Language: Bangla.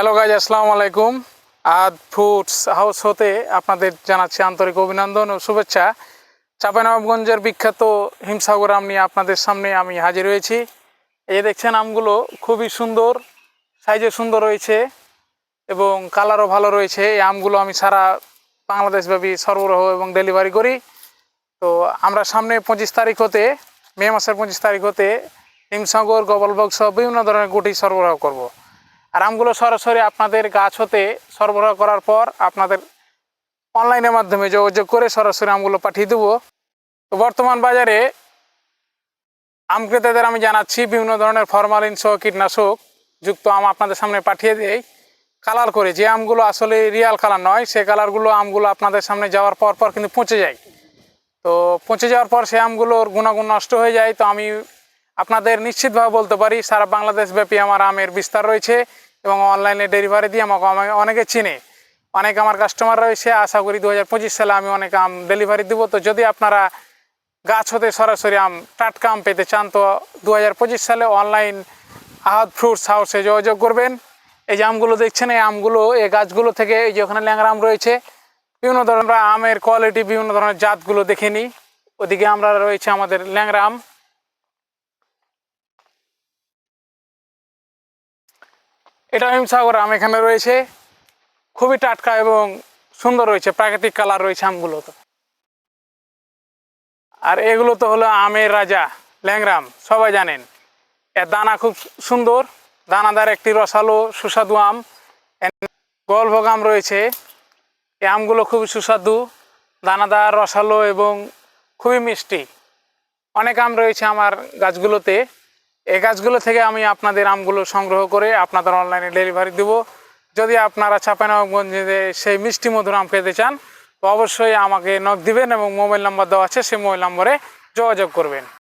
হ্যালো গাইজ, আসসালামু আলাইকুম। আদ ফুডস হাউস হতে আপনাদের জানাচ্ছি আন্তরিক অভিনন্দন ও শুভেচ্ছা। চাঁপাইনবাবগঞ্জের বিখ্যাত হিমসাগর আম নিয়ে আপনাদের সামনে আমি হাজির হয়েছি। এই দেখছেন আমগুলো খুবই সুন্দর, সাইজে সুন্দর রয়েছে এবং কালারও ভালো রয়েছে। এই আমগুলো আমি সারা বাংলাদেশব্যাপী সরবরাহ এবং ডেলিভারি করি। তো আমরা সামনে 25 তারিখ হতে, মে মাসের 25 তারিখ হতে হিমসাগর, গোপালভোগ সহ বিভিন্ন ধরনের গুটি সরবরাহ করব। আর আমগুলো সরাসরি আপনাদের গাছ হতে সরবরাহ করার পর আপনাদের অনলাইনের মাধ্যমে যোগাযোগ করে সরাসরি আমগুলো পাঠিয়ে দেবো। তো বর্তমান বাজারে আম ক্রেতাদের আমি জানাচ্ছি বিভিন্ন ধরনের ফরমালিন সহ কীটনাশক যুক্ত আম আপনাদের সামনে পাঠিয়ে দেয় কালার করে। যে আমগুলো আসলে রিয়াল কালার নয়, সে কালারগুলো আমগুলো আপনাদের সামনে যাওয়ার পর কিন্তু পচে যায়। তো পচে যাওয়ার পর সে আমগুলোর গুণাগুণ নষ্ট হয়ে যায়। তো আমি আপনাদের নিশ্চিতভাবে বলতে পারি সারা বাংলাদেশব্যাপী আমার আমের বিস্তার রয়েছে এবং অনলাইনে ডেলিভারি দিয়ে আমাকে অনেকে চিনে, অনেক আমার কাস্টমার রয়েছে। আশা করি 2025 সালে আমি অনেক আম ডেলিভারি দেবো। তো যদি আপনারা গাছ হতে সরাসরি আম, টাটকা আম পেতে চান তো 2025 সালে অনলাইন আহাদ ফ্রুটস হাউসে যোগাযোগ করবেন। এই যে আমগুলো দেখছেন, এই আমগুলো এই গাছগুলো থেকে, এই যে ওখানে ল্যাংড়া আম রয়েছে, বিভিন্ন ধরনের আমের কোয়ালিটি, বিভিন্ন ধরনের জাতগুলো দেখে নিই। ওদিকে আমরা রয়েছে আমাদের ল্যাংড়া আম। এটা হিমসাগর আম এখানে রয়েছে, খুবই টাটকা এবং সুন্দর রয়েছে, প্রাকৃতিক কালার রয়েছে আমগুলো। তো আর এগুলো তো হলো আমের রাজা ল্যাংড়া আম, সবাই জানেন। এর দানা খুব সুন্দর, দানাদার একটি রসালো সুস্বাদু আম। গোপালভোগ আম রয়েছে, এই আমগুলো খুবই সুস্বাদু, দানাদার, রসালো এবং খুবই মিষ্টি। অনেক আম রয়েছে আমার গাছগুলোতে। এই গাছগুলো থেকে আমি আপনাদের আমগুলো সংগ্রহ করে আপনাদের অনলাইনে ডেলিভারি দেবো। যদি আপনারা চাঁপাইনবাবগঞ্জে সেই মিষ্টি মধুর আম পেতে চান তো অবশ্যই আমাকে নক দিবেন এবং মোবাইল নাম্বার দেওয়া আছে, সেই মোবাইল নম্বরে যোগাযোগ করবেন।